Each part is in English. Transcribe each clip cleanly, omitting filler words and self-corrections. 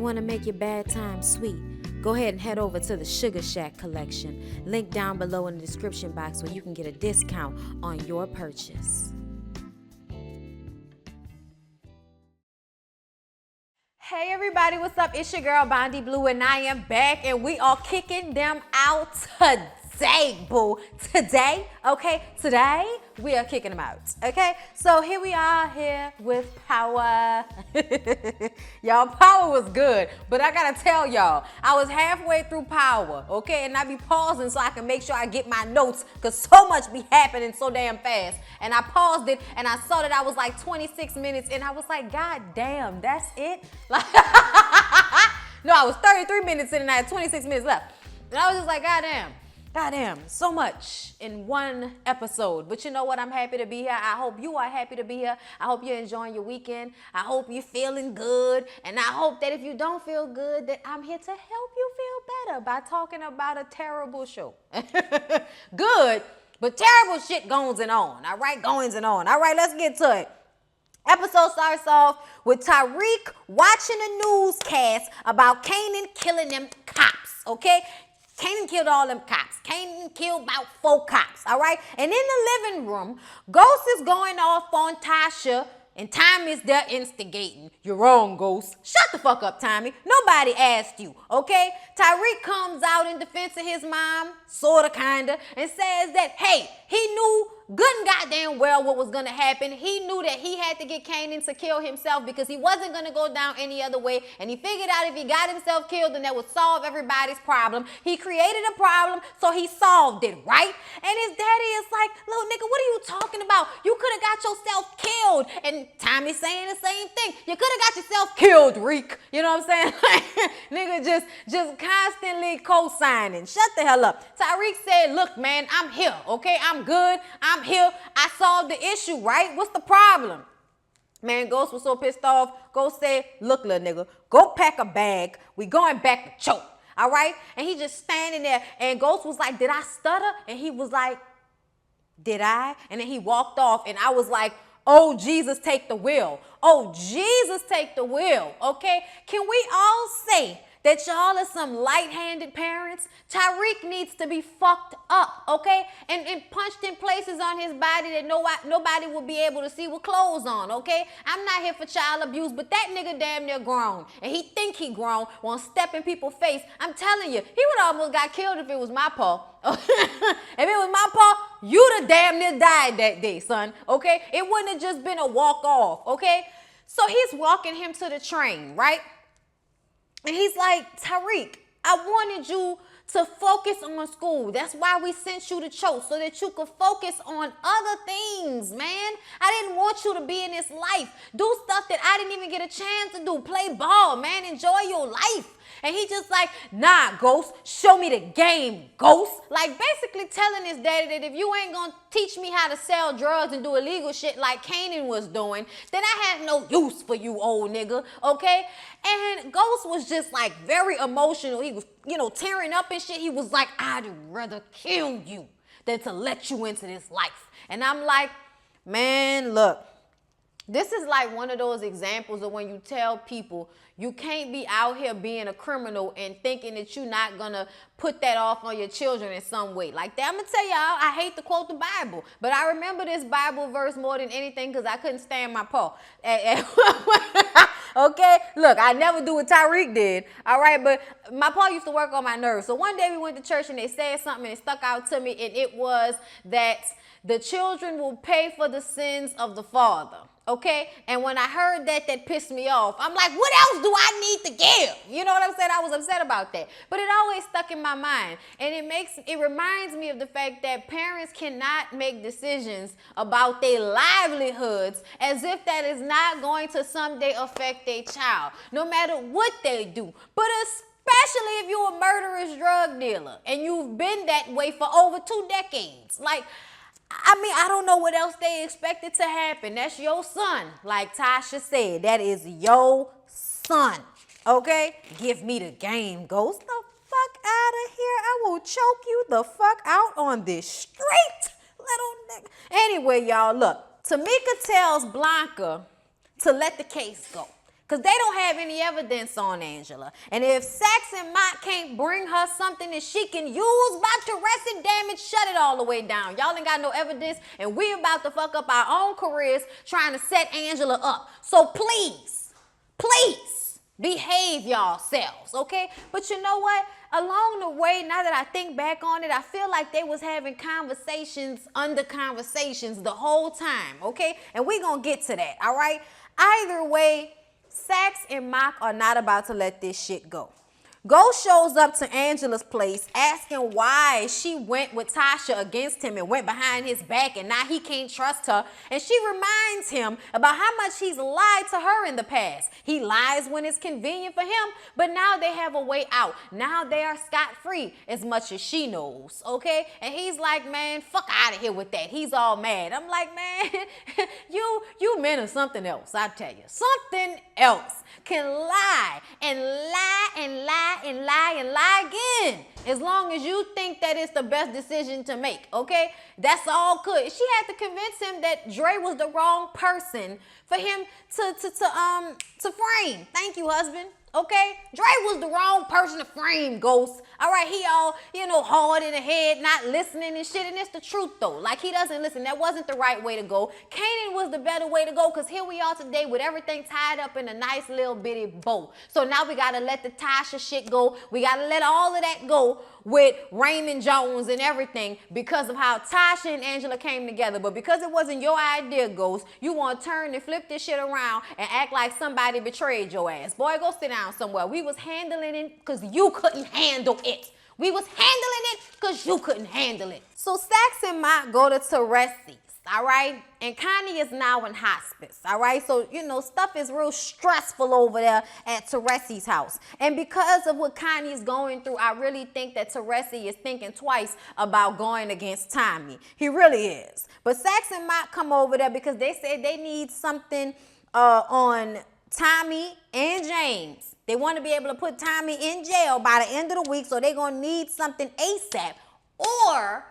want to make your bad time sweet, go ahead and head over to the Sugar Shack collection. Link down below in the description box where you can get a discount on your purchase. Hey everybody, what's up? It's your girl Bondy Blue and I am back and we are kicking them out today, boo. Today, okay? Today, we are kicking them out, okay? So here we are here with Power. Y'all, Power was good, but I gotta tell y'all, I was halfway through Power, okay? And I be pausing so I can make sure I get my notes because so much be happening so damn fast. And I paused it and I saw that I was like 26 minutes and I was like, God damn, that's it? Like, no, I was 33 minutes in and I had 26 minutes left. And I was just like, God damn, so much in one episode. But you know what? I'm happy to be here. I hope you are happy to be here. I hope you're enjoying your weekend. I hope you're feeling good. And I hope that if you don't feel good, that I'm here to help you feel better by talking about a terrible show. Good, but terrible shit goings on. All right, goings on. All right, let's get to it. Episode starts off with Tariq watching a newscast about Kanan killing them cops, okay? Kanan killed all them cops. Kanan killed about 4 cops, all right? And in the living room, Ghost is going off on Tasha, and Tommy is there instigating. You're wrong, Ghost. Shut the fuck up, Tommy. Nobody asked you, okay? Tariq comes out in defense of his mom, sorta, kinda, and says that, hey, he knew good and goddamn well what was gonna happen. He knew that he had to get Kanan to kill himself because he wasn't gonna go down any other way. And he figured out if he got himself killed, then that would solve everybody's problem. He created a problem, so he solved it, right? And his daddy is like, little nigga, what are you talking about? You could have got yourself killed. And Tommy's saying the same thing. You could have got yourself killed, Reek. You know what I'm saying? Nigga just constantly co-signing. Shut the hell up. Tariq said, look, man, I'm here, okay? I'm good. I'm here. I solved the issue, right? What's the problem? Man, Ghost was so pissed off. Ghost said, look, little nigga, go pack a bag. We going back to Choke, all right? And he just standing there. And Ghost was like, did I stutter? And he was like, did I? And then he walked off. And I was like, oh, Jesus, take the wheel. Oh, Jesus, take the wheel, okay? Can we all say that y'all are some light-handed parents? Tariq needs to be fucked up, okay? And punched in places on his body that nobody will be able to see with clothes on, okay? I'm not here for child abuse, but that nigga damn near grown. And he think he grown, won't step in people's face. I'm telling you, he would almost got killed if it was my paw. If it was my paw, you'd have damn near died that day, son, okay? It wouldn't have just been a walk off, okay? So he's walking him to the train, right? And he's like, Tariq, I wanted you to focus on school. That's why we sent you to Choke, so that you could focus on other things, man. I didn't want you to be in this life. Do stuff that I didn't even get a chance to do. Play ball, man. Enjoy your life. And he just like, nah, Ghost, show me the game, Ghost. Like basically telling his daddy that if you ain't gonna teach me how to sell drugs and do illegal shit like Kanan was doing, then I have no use for you, old nigga, okay? And Ghost was just like very emotional. He was, you know, tearing up and shit. He was like, I'd rather kill you than to let you into this life. And I'm like, man, look. This is like one of those examples of when you tell people you can't be out here being a criminal and thinking that you're not going to put that off on your children in some way. Like that, I'm going to tell y'all, I hate to quote the Bible, but I remember this Bible verse more than anything because I couldn't stand my paw. Okay, look, I never do what Tariq did, all right, but my paw used to work on my nerves. So one day we went to church and they said something and it stuck out to me, and it was that the children will pay for the sins of the father. Okay, and when I heard that, that pissed me off. I'm like, what else do I need to give? You know what I'm saying? I was upset about that. But it always stuck in my mind. And it reminds me of the fact that parents cannot make decisions about their livelihoods as if that is not going to someday affect their child, no matter what they do. But especially if you're a murderous drug dealer and you've been that way for over 2 decades. Like, I mean, I don't know what else they expected to happen. That's your son. Like Tasha said, that is your son. Okay? Give me the game, Ghost. The fuck out of here. I will choke you the fuck out on this street, little nigga. Anyway, y'all, look. Tamika tells Blanca to let the case go. Because they don't have any evidence on Angela. And if Sax and Mott can't bring her something that she can use by Teresi, damn it, shut it all the way down. Y'all ain't got no evidence, and we about to fuck up our own careers trying to set Angela up. So please, please, behave yourselves, okay? But you know what? Along the way, now that I think back on it, I feel like they was having conversations under conversations the whole time, okay? And we gonna get to that, all right? Either way, Sax and Mock are not about to let this shit go. Ghost shows up to Angela's place asking why she went with Tasha against him and went behind his back and now he can't trust her. And she reminds him about how much he's lied to her in the past. He lies when it's convenient for him, but now they have a way out. Now they are scot-free as much as she knows, okay? And he's like, man, fuck out of here with that. He's all mad. I'm like, man, you men are something else, I tell you. Something else. Can lie and lie and lie and lie and lie again. As long as you think that it's the best decision to make, okay? That's all good. She had to convince him that Dre was the wrong person for him to frame. Thank you, husband. Okay? Dre was the wrong person to frame, Ghost. All right, he all, hard in the head, not listening and shit. And it's the truth, though. Like, he doesn't listen. That wasn't the right way to go. Kanan was the better way to go because here we are today with everything tied up in a nice little bitty bow. So now we got to let the Tasha shit go. We got to let all of that go with Raymond Jones and everything because of how Tasha and Angela came together. But because it wasn't your idea, Ghost, you want to turn and flip this shit around and act like somebody betrayed your ass. Boy, go sit down somewhere. We was handling it because you couldn't handle it. We was handling it because you couldn't handle it. So Sax and Mott go to Teresi's, all right? And Connie is now in hospice, all right? So, stuff is real stressful over there at Teresi's house. And because of what Connie is going through, I really think that Teresi is thinking twice about going against Tommy. He really is. But Sax and Mott come over there because they said they need something on Tommy and James. They want to be able to put Tommy in jail by the end of the week, so they're going to need something ASAP. Or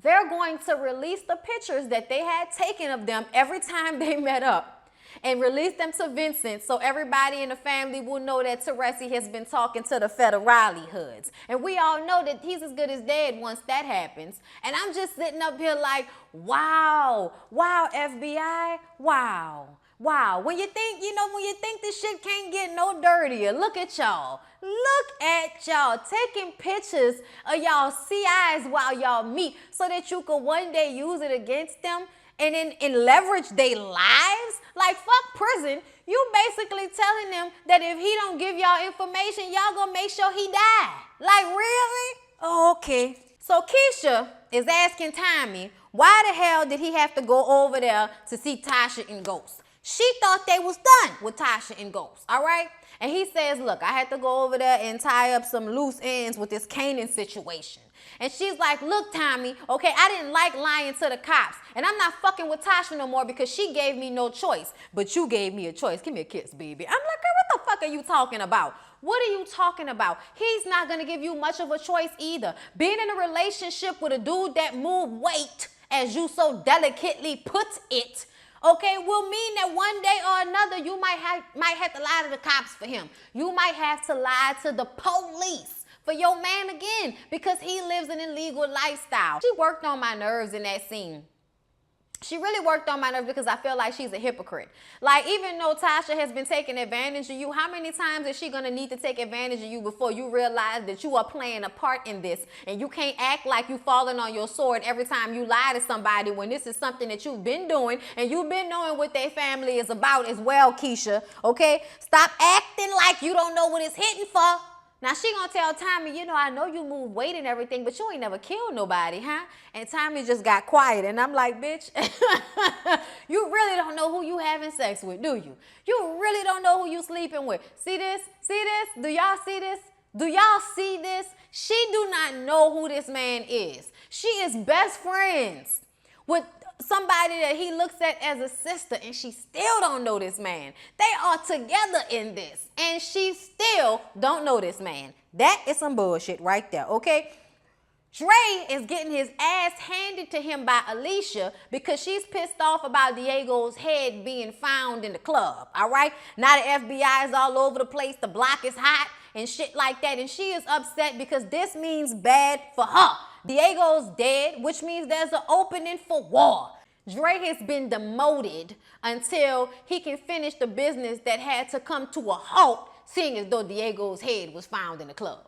they're going to release the pictures that they had taken of them every time they met up and release them to Vincent so everybody in the family will know that Teresi has been talking to the federale hoods. And we all know that he's as good as dead once that happens. And I'm just sitting up here like, wow, FBI, wow. Wow, when you think this shit can't get no dirtier, look at y'all. Look at y'all taking pictures of y'all CIs while y'all meet so that you could one day use it against them and leverage their lives. Like, fuck prison. You basically telling them that if he don't give y'all information, y'all gonna make sure he die. Like, really? Oh, okay. So Keisha is asking Tommy, why the hell did he have to go over there to see Tasha and Ghost? She thought they was done with Tasha and Ghost, all right? And he says, look, I had to go over there and tie up some loose ends with this Kanan situation. And she's like, look, Tommy, okay, I didn't like lying to the cops. And I'm not fucking with Tasha no more because she gave me no choice. But you gave me a choice. Give me a kiss, baby. I'm like, girl, what the fuck are you talking about? What are you talking about? He's not going to give you much of a choice either. Being in a relationship with a dude that move weight, as you so delicately put it, okay, will mean that one day or another you might have to lie to the cops for him. You might have to lie to the police for your man again because he lives an illegal lifestyle. She worked on my nerves in that scene. She really worked on my nerves because I feel like she's a hypocrite. Like, even though Tasha has been taking advantage of you, how many times is she going to need to take advantage of you before you realize that you are playing a part in this? And you can't act like you falling on your sword every time you lie to somebody when this is something that you've been doing and you've been knowing what their family is about as well, Keisha. Okay? Stop acting like you don't know what it's hitting for. Now, she gonna tell Tommy, I know you move weight and everything, but you ain't never killed nobody, huh? And Tommy just got quiet, and I'm like, bitch, you really don't know who you having sex with, do you? You really don't know who you sleeping with. See this? See this? Do y'all see this? Do y'all see this? She do not know who this man is. She is best friends with somebody that he looks at as a sister, and she still don't know this man. They are together in this, and she still don't know this man. That is some bullshit right there, okay? Dre is getting his ass handed to him by Alicia because she's pissed off about Diego's head being found in the club, all right? Now the FBI is all over the place, the block is hot and shit like that, and she is upset because this means bad for her. Diego's dead, which means there's an opening for war. Dre has been demoted until he can finish the business that had to come to a halt, seeing as though Diego's head was found in the club.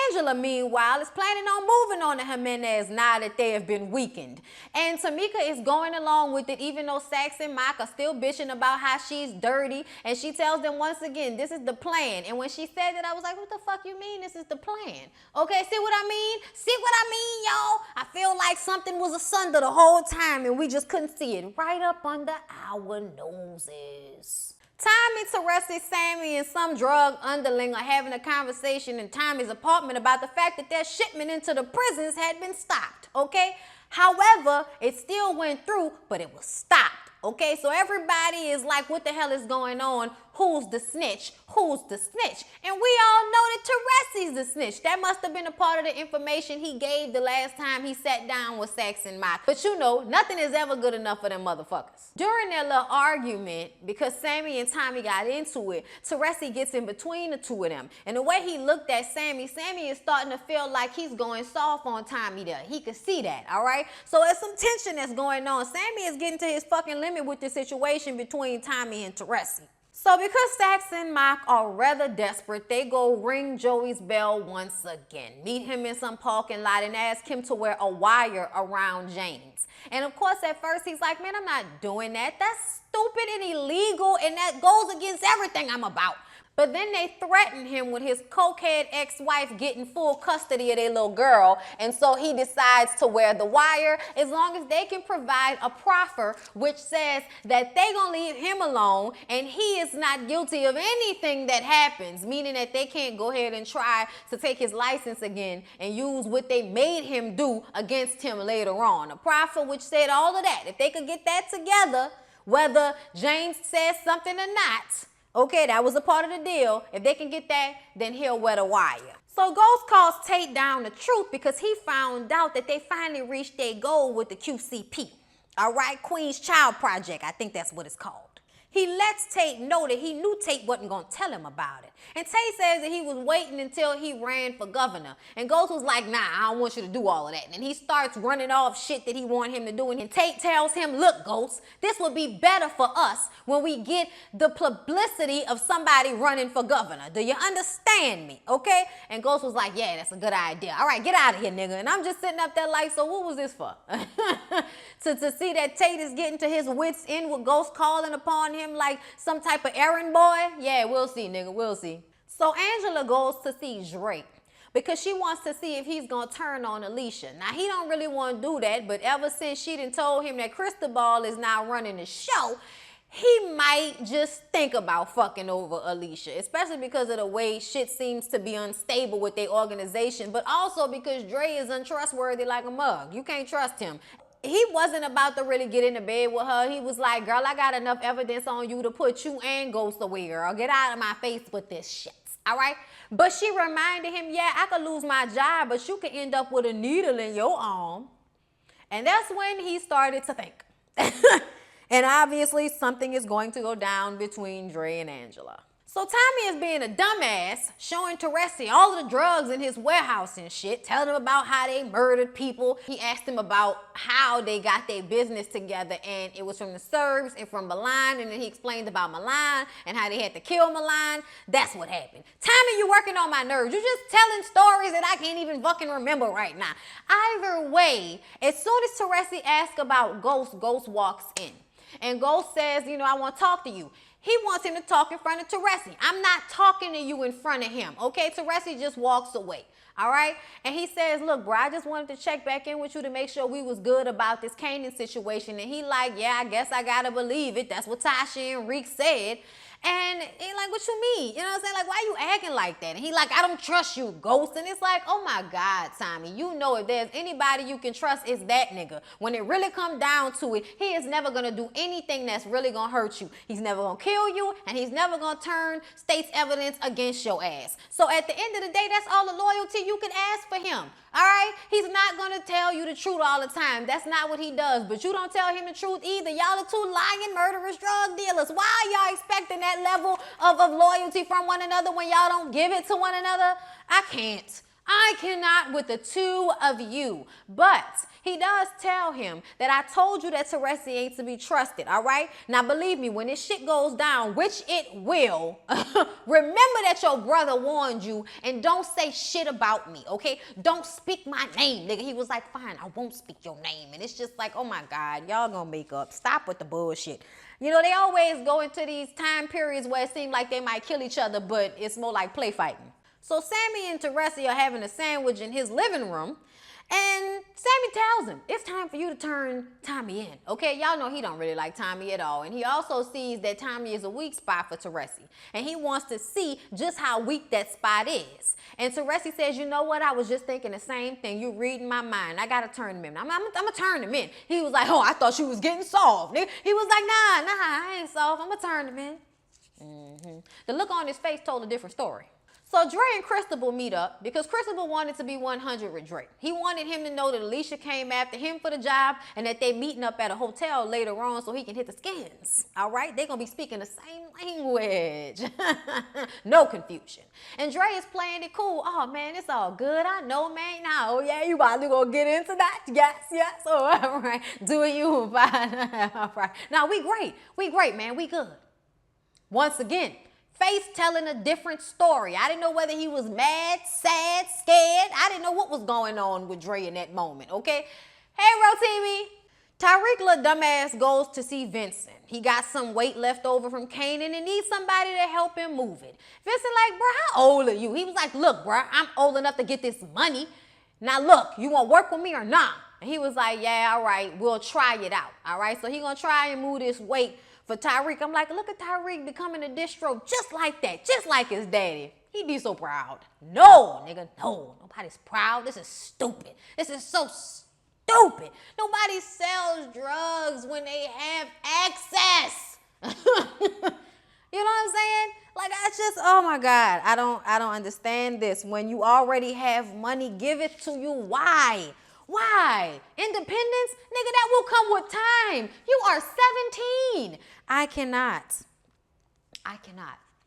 Angela, meanwhile, is planning on moving on to Jimenez now that they have been weakened. And Tamika is going along with it, even though Sax and Mike are still bitching about how she's dirty. And she tells them once again, this is the plan. And when she said that, I was like, what the fuck you mean this is the plan? Okay, see what I mean? See what I mean, y'all? I feel like something was asunder the whole time and we just couldn't see it right up under our noses. Tommy, Teresi, Sammy, and some drug underling are having a conversation in Tommy's apartment about the fact that their shipment into the prisons had been stopped, okay? However, it still went through, but it was stopped, okay? So everybody is like, what the hell is going on? Who's the snitch? Who's the snitch? And we all know that Teresi's the snitch. That must have been a part of the information he gave the last time he sat down with Sax and Mike. But you know, nothing is ever good enough for them motherfuckers. During their little argument, because Sammy and Tommy got into it, Teresi gets in between the two of them. And the way he looked at Sammy, Sammy is starting to feel like he's going soft on Tommy there. He could see that, all right? So there's some tension that's going on. Sammy is getting to his fucking limit with the situation between Tommy and Teresi. So because Sax and Mike are rather desperate, they go ring Joey's bell once again, meet him in some parking lot and ask him to wear a wire around James. And of course, at first he's like, man, I'm not doing that. That's stupid and illegal and that goes against everything I'm about. But then they threaten him with his cokehead ex-wife getting full custody of their little girl. And so he decides to wear the wire as long as they can provide a proffer which says that they gonna leave him alone and he is not guilty of anything that happens, meaning that they can't go ahead and try to take his license again and use what they made him do against him later on. A proffer which said all of that. If they could get that together, whether James says something or not, okay, that was a part of the deal. If they can get that, then he'll wear the wire. So Ghost calls Tate down the truth because he found out that they finally reached their goal with the QCP. All right, Queen's Child Project, I think that's what it's called. He lets Tate know that he knew Tate wasn't gonna tell him about it. And Tate says that he was waiting until he ran for governor. And Ghost was like, nah, I don't want you to do all of that. And he starts running off shit that he wanted him to do. And Tate tells him, look, Ghost, this would be better for us when we get the publicity of somebody running for governor. Do you understand me, okay? And Ghost was like, yeah, that's a good idea. All right, get out of here, nigga. And I'm just sitting up there like, so what was this for? to see that Tate is getting to his wits' end with Ghost calling upon him like some type of errand boy? Yeah, we'll see, nigga, we'll see. So Angela goes to see Drake because she wants to see if he's gonna turn on Alicia. Now, he don't really want to do that, but ever since she done told him that Cristobal is now running the show, he might just think about fucking over Alicia, especially because of the way shit seems to be unstable with their organization, but also because Dre is untrustworthy like a mug. You can't trust him. He wasn't about to really get into bed with her. He was like, girl, I got enough evidence on you to put you and Ghost away, girl. Get out of my face with this shit, all right? But she reminded him, yeah, I could lose my job, but you could end up with a needle in your arm. And that's when he started to think. And obviously, something is going to go down between Dre and Angela. So Tommy is being a dumbass, showing Teresi all of the drugs in his warehouse and shit, telling him about how they murdered people. He asked him about how they got their business together, and it was from the Serbs and from Milan, and then he explained about Milan and how they had to kill Milan. That's what happened. Tommy, you're working on my nerves. You're just telling stories that I can't even fucking remember right now. Either way, as soon as Teresi asks about Ghost, Ghost walks in. And Ghost says, you know, I want to talk to you. He wants him to talk in front of Teresi. I'm not talking to you in front of him, okay? Teresi just walks away, all right? And he says, look, bro, I just wanted to check back in with you to make sure we was good about this Kanan situation. And he like, yeah, I guess I gotta believe it. That's what Tasha and Reek said. And he like, what you mean? You know what I'm saying? Like, why you acting like that? And he like, I don't trust you, Ghost. And it's like, oh my God, Tommy, you know if there's anybody you can trust, it's that nigga. When it really come down to it, he is never gonna do anything that's really gonna hurt you. He's never gonna kill you, and he's never gonna turn state's evidence against your ass. So at the end of the day, that's all the loyalty you can ask for him. All right? He's not gonna tell you the truth all the time. That's not what he does. But you don't tell him the truth either. Y'all are two lying, murderous drug dealers. Why are y'all expecting that level of loyalty from one another when y'all don't give it to one another? I can't. I cannot with the two of you. But he does tell him that I told you that Teresi ain't to be trusted, all right? Now, believe me, when this shit goes down, which it will, remember that your brother warned you and don't say shit about me, okay? Don't speak my name, nigga. He was like, fine, I won't speak your name. And it's just like, oh my God, y'all gonna make up. Stop with the bullshit. You know, they always go into these time periods where it seems like they might kill each other, but it's more like play fighting. So Sammy and Teresi are having a sandwich in his living room, and Sammy tells him, it's time for you to turn Tommy in. Okay, y'all know he don't really like Tommy at all. And he also sees that Tommy is a weak spot for Teresi. And he wants to see just how weak that spot is. And Teresi says, you know what? I was just thinking the same thing. You're reading my mind. I got to turn him in. I'm going to turn him in. He was like, oh, I thought you was getting soft. He was like, nah, I ain't soft. I'm going to turn him in. The look on his face told a different story. So Dre and Cristobal meet up because Cristobal wanted to be 100 with Dre. He wanted him to know that Alicia came after him for the job and that they meeting up at a hotel later on so he can hit the skins. All right? They're going to be speaking the same language. No confusion. And Dre is playing it cool. Oh, man, it's all good. I know, man. Oh, yeah, you about to go get into that? Yes. Oh, all right. Do you? Fine. All right. Now, we great, man. We good. Once again, Face telling a different story. I didn't know whether he was mad, sad, scared. I didn't know what was going on with Dre in that moment, okay? Hey, Rotimi. Tyreek, little dumbass, goes to see Vincent. He got some weight left over from Kanan and needs somebody to help him move it. Vincent like, bro, how old are you? He was like, look, bro, I'm old enough to get this money. Now, look, you want to work with me or not? And he was like, yeah, all right, we'll try it out, all right? So he going to try and move this weight for Tyreek. I'm like, look at Tyreek becoming a distro just like that, just like his daddy. He'd be so proud. No, nigga, no. Nobody's proud. This is stupid. This is so stupid. Nobody sells drugs when they have access. You know what I'm saying? Like, that's just, oh my God. I don't understand this. When you already have money, give it to you. Why? Why? Independence? Nigga, that will come with time. You are 17. I cannot.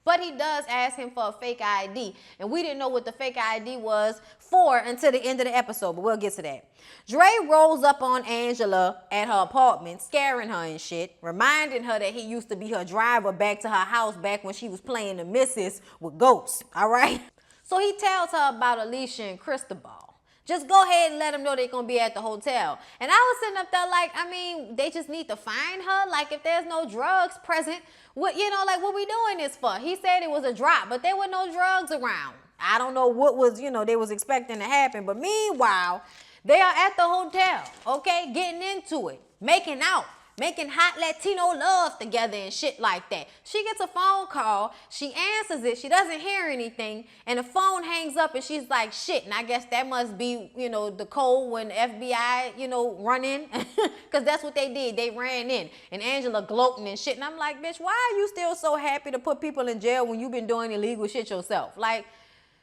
But he does ask him for a fake ID. And we didn't know what the fake ID was for until the end of the episode, but we'll get to that. Dre rolls up on Angela at her apartment, scaring her and shit, reminding her that he used to be her driver back to her house back when she was playing the missus with ghosts, all right? So he tells her about Alicia and Cristobal. Just go ahead and let them know they're going to be at the hotel. And I was sitting up there like, I mean, they just need to find her. Like, if there's no drugs present, what, you know, like, what we doing this for? He said it was a drop, but there were no drugs around. I don't know what was, you know, they was expecting to happen. But meanwhile, they are at the hotel, okay, getting into it, making out. Making hot Latino love together and shit like that. She gets a phone call. She answers it. She doesn't hear anything. And the phone hangs up and she's like, shit. And I guess that must be, you know, the code when the FBI, you know, run in. Because that's what they did. They ran in. And Angela gloating and shit. And I'm like, bitch, why are you still so happy to put people in jail when you've been doing illegal shit yourself? Like,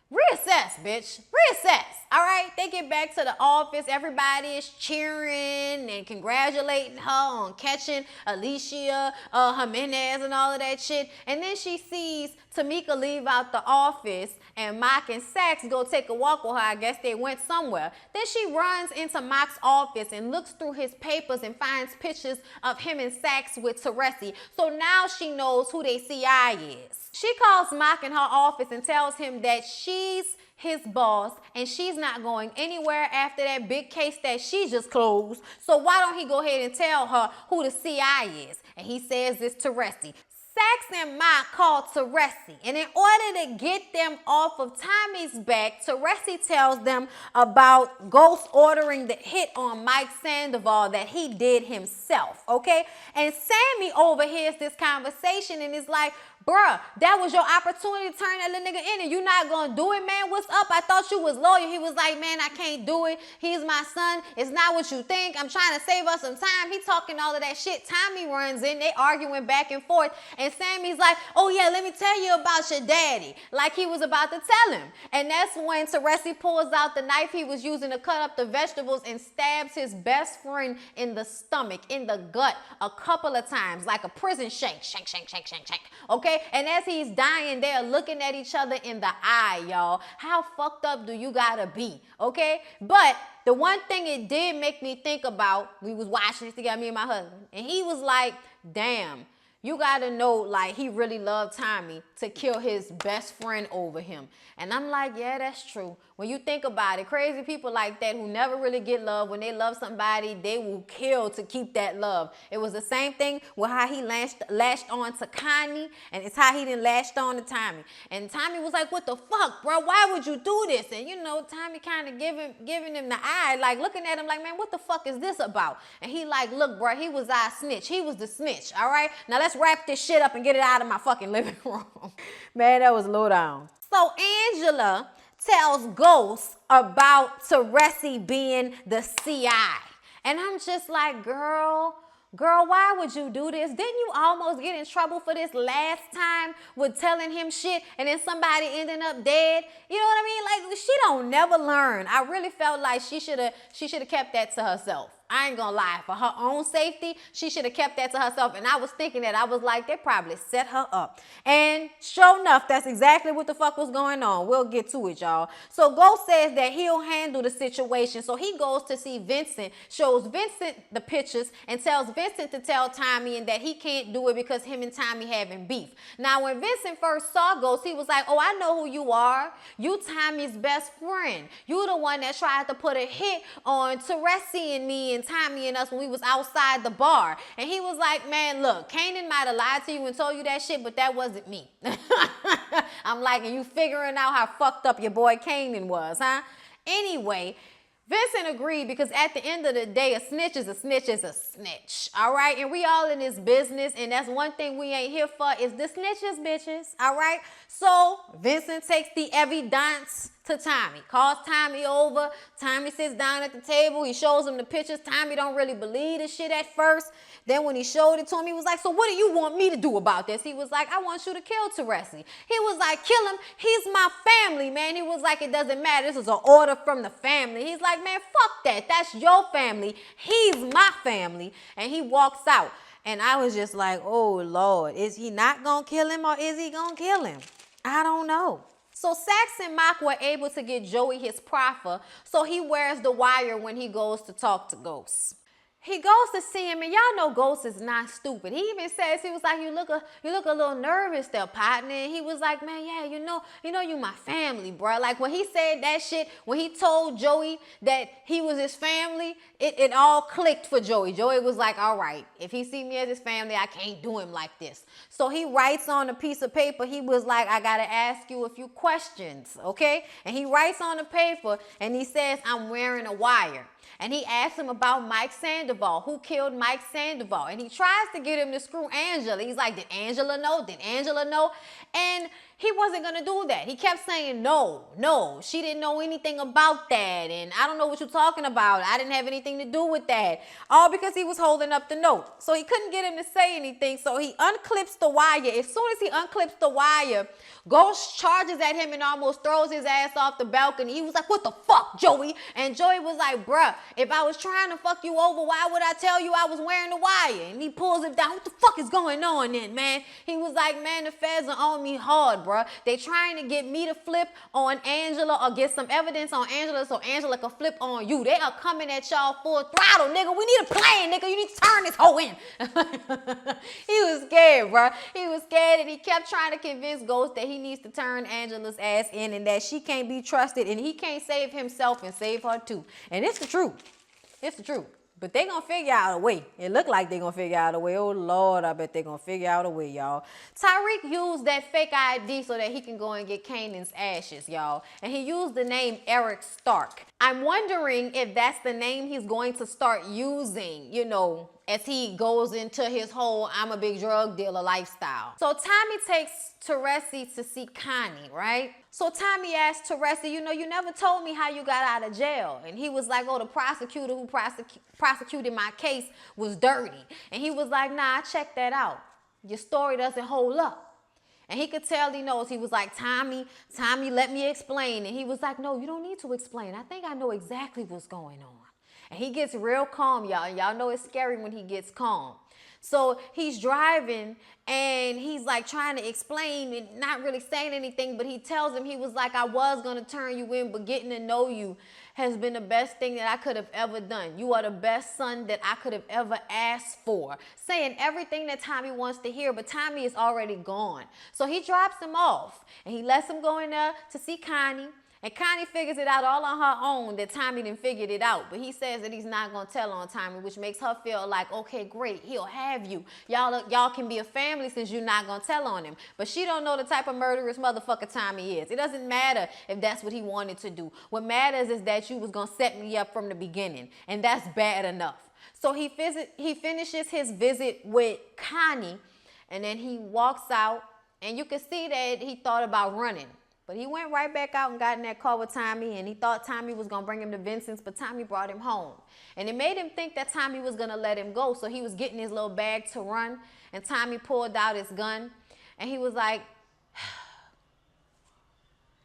reassess, bitch. Reassess. All right? They get back to the office. Everybody is cheering and congratulating her on catching Alicia Jimenez and all of that shit. And then she sees Tamika leave out the office and Mock and Sax go take a walk with her. I guess they went somewhere. Then she runs into Mock's office and looks through his papers and finds pictures of him and Sax with Teresi. So now she knows who their CI is. She calls Mock in her office and tells him that she's his boss and she's not going anywhere after that big case that she just closed. So why don't he go ahead and tell her who the CI is? And he says this to Teresi. Sax and Mock called Teresi, and in order to get them off of Tommy's back, Teresi tells them about Ghost ordering the hit on Mike Sandoval that he did himself, okay? And Sammy overhears this conversation and is like, Bruh, that was your opportunity to turn that little nigga in and you not gonna do it, man. What's up? I thought you was loyal. He was like, man, I can't do it. He's my son. It's not what you think. I'm trying to save us some time. He talking all of that shit. Tommy runs in. They arguing back and forth. And Sammy's like, oh yeah, let me tell you about your daddy. Like he was about to tell him. And that's when Teresi pulls out the knife he was using to cut up the vegetables and stabs his best friend in the stomach, in the gut, a couple of times, like a prison shank. Okay? And as he's dying, they're looking at each other in the eye, y'all. How fucked up do you gotta be? Okay? But the one thing it did make me think about, we was watching this together, me and my husband, and he was like, damn, you gotta know, like, he really loved Tommy to kill his best friend over him. And I'm like, yeah, that's true. When you think about it, crazy people like that who never really get love, when they love somebody, they will kill to keep that love. It was the same thing with how he lashed on to Connie, and it's how he then lashed on to Tommy. And Tommy was like, what the fuck, bro? Why would you do this? And, you know, Tommy kind of giving him the eye, like looking at him like, man, what the fuck is this about? And he like, look, bro, he was our snitch. He was the snitch, all right? Now let's wrap this shit up and get it out of my fucking living room. Man, that was low down. So Angela tells Ghost about Teresi being the CI. And I'm just like, girl, why would you do this? Didn't you almost get in trouble for this last time with telling him shit and then somebody ending up dead? You know what I mean? Like, she don't never learn. I really felt like she should have kept that to herself. I ain't gonna lie. For her own safety, she should have kept that to herself. And I was thinking that. I was like, they probably set her up. And sure enough, that's exactly what the fuck was going on. We'll get to it, y'all. So Ghost says that he'll handle the situation. So he goes to see Vincent, shows Vincent the pictures, and tells Vincent to tell Tommy and that he can't do it because him and Tommy having beef. Now, when Vincent first saw Ghost, he was like, oh, I know who you are. You Tommy's best friend. You the one that tried to put a hit on Teresi and me and Tommy and us when we was outside the bar. And he was like, man, look, Kanan might have lied to you and told you that shit, but that wasn't me. I'm like, and you figuring out how fucked up your boy Kanan was, huh? Anyway, Vincent agreed because at the end of the day, a snitch is a snitch is a snitch, all right? And we all in this business, and that's one thing we ain't here for is the snitches, bitches, all right? So Vincent takes the evidence to Tommy, calls Tommy over. Tommy sits down at the table. He shows him the pictures. Tommy don't really believe the shit at first. Then when he showed it to him, he was like, so what do you want me to do about this? He was like, I want you to kill Teresi. He was like, kill him. He's my family, man. He was like, it doesn't matter. This is an order from the family. He's like, man, fuck that. That's your family. He's my family. And he walks out. And I was just like, oh, Lord, is he not going to kill him or is he going to kill him? I don't know. So Sax and Mock were able to get Joey his proffer, so he wears the wire when he goes to talk to Ghost. He goes to see him, and y'all know Ghost is not stupid. He even says, he was like, you look a little nervous there, partner. And he was like, man, yeah, you know you my family, bro. Like when he said that shit, when he told Joey that he was his family, it all clicked for Joey. Joey was like, all right, if he see me as his family, I can't do him like this. So he writes on a piece of paper, he was like, I gotta ask you a few questions, okay? And he writes on the paper, and he says, I'm wearing a wire. And he asks him about Mike Sandoval, who killed Mike Sandoval. And he tries to get him to screw Angela. He's like, did Angela know? Did Angela know? And he wasn't going to do that. He kept saying, no, she didn't know anything about that. And I don't know what you're talking about. I didn't have anything to do with that. All because he was holding up the note. So he couldn't get him to say anything. So he unclips the wire. As soon as he unclips the wire, Ghost charges at him and almost throws his ass off the balcony. He was like, what the fuck, Joey? And Joey was like, bruh, if I was trying to fuck you over, why would I tell you I was wearing the wire? And he pulls it down. What the fuck is going on then, man? He was like, man, the feds are on me hard, bruh. They trying to get me to flip on Angela or get some evidence on Angela so Angela can flip on you. They are coming at y'all full throttle, nigga. We need a plan, nigga. You need to turn this hoe in. He was scared, bruh. He was scared, and he kept trying to convince Ghost that he needs to turn Angela's ass in and that she can't be trusted and he can't save himself and save her too. And it's the truth. It's the truth. But they gonna figure out a way. It look like they gonna figure out a way. Oh, Lord, I bet they gonna figure out a way, y'all. Tyreek used that fake ID so that he can go and get Kanan's ashes, y'all. And he used the name Eric Stark. I'm wondering if that's the name he's going to start using, you know, as he goes into his whole I'm a big drug dealer lifestyle. So Tommy takes Teresi to see Connie, right? So Tommy asked Teresi, you know, you never told me how you got out of jail. And he was like, oh, the prosecutor who prosecuted my case was dirty. And he was like, nah, I checked that out. Your story doesn't hold up. And he could tell he knows. He was like, Tommy, let me explain. And he was like, no, you don't need to explain. I think I know exactly what's going on. And he gets real calm, y'all. And y'all know it's scary when he gets calm. So he's driving and he's like trying to explain and not really saying anything, but he tells him, he was like, I was going to turn you in, but getting to know you has been the best thing that I could have ever done. You are the best son that I could have ever asked for. Saying everything that Tommy wants to hear, but Tommy is already gone. So he drops him off and he lets him go in there to see Connie. And Connie figures it out all on her own that Tommy didn't figure it out. But he says that he's not going to tell on Tommy, which makes her feel like, okay, great, he'll have you. Y'all can be a family since you're not going to tell on him. But she don't know the type of murderous motherfucker Tommy is. It doesn't matter if that's what he wanted to do. What matters is that you was going to set me up from the beginning. And that's bad enough. So he finishes his visit with Connie. And then he walks out. And you can see that he thought about running. But he went right back out and got in that car with Tommy, and he thought Tommy was going to bring him to Vincent's, but Tommy brought him home. And it made him think that Tommy was going to let him go, so he was getting his little bag to run, and Tommy pulled out his gun, and he was like,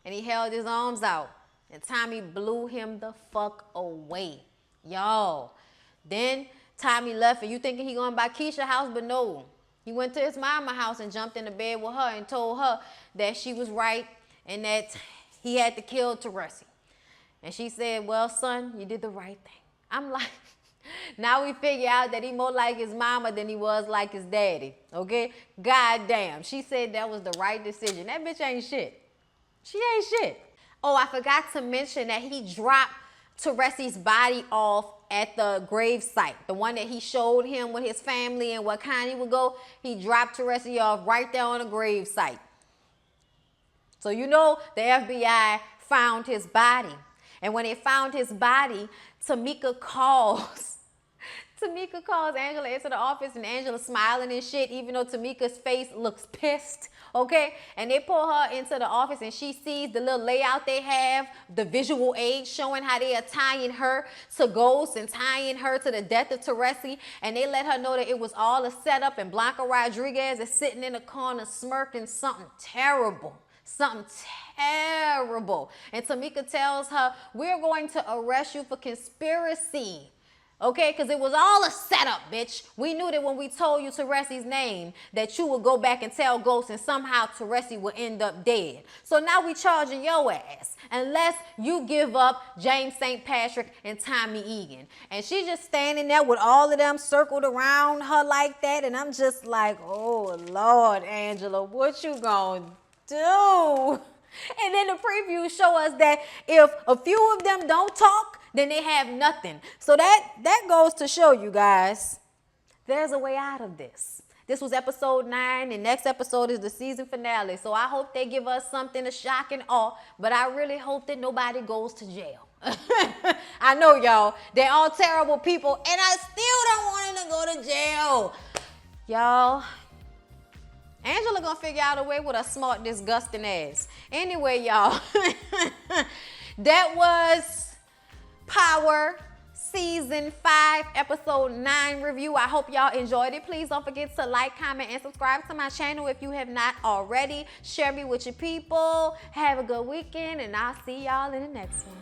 and he held his arms out, and Tommy blew him the fuck away. Y'all. Then Tommy left, and you thinking he going by Keisha's house, but no. He went to his mama's house and jumped in the bed with her and told her that she was right, and that he had to kill Teresi. And she said, well, son, you did the right thing. I'm like, now we figure out that he more like his mama than he was like his daddy, okay? God damn. She said that was the right decision. That bitch ain't shit. She ain't shit. Oh, I forgot to mention that he dropped Teresi's body off at the grave site. The one that he showed him with his family and where Connie would go, he dropped Teresi off right there on the grave site. So you know the FBI found his body. And when they found his body, Tamika calls Angela into the office, and Angela's smiling and shit, even though Tamika's face looks pissed, okay? And they pull her into the office, and she sees the little layout they have, the visual aid showing how they are tying her to Ghost and tying her to the death of Teresi. And they let her know that it was all a setup, and Blanca Rodriguez is sitting in the corner smirking something terrible. Something terrible. And Tamika tells her, we're going to arrest you for conspiracy. Okay, because it was all a setup, bitch. We knew that when we told you Teresi's name, that you would go back and tell Ghost, and somehow Teresi would end up dead. So now we charging your ass, unless you give up James St. Patrick and Tommy Egan. And she's just standing there with all of them circled around her like that, and I'm just like, oh, Lord, Angela, what you gonna do? And then the previews show us that if a few of them don't talk, then they have nothing. So that goes to show you guys, there's a way out of this. This was episode 9, and next episode is the season finale. So I hope they give us something to shock and awe, but I really hope that nobody goes to jail. I know, y'all, they're all terrible people, and I still don't want them to go to jail. Y'all, Angela gonna figure out a way with her smart, disgusting ass. Anyway, y'all, that was Power Season 5, Episode 9 review. I hope y'all enjoyed it. Please don't forget to like, comment, and subscribe to my channel if you have not already. Share me with your people. Have a good weekend, and I'll see y'all in the next one.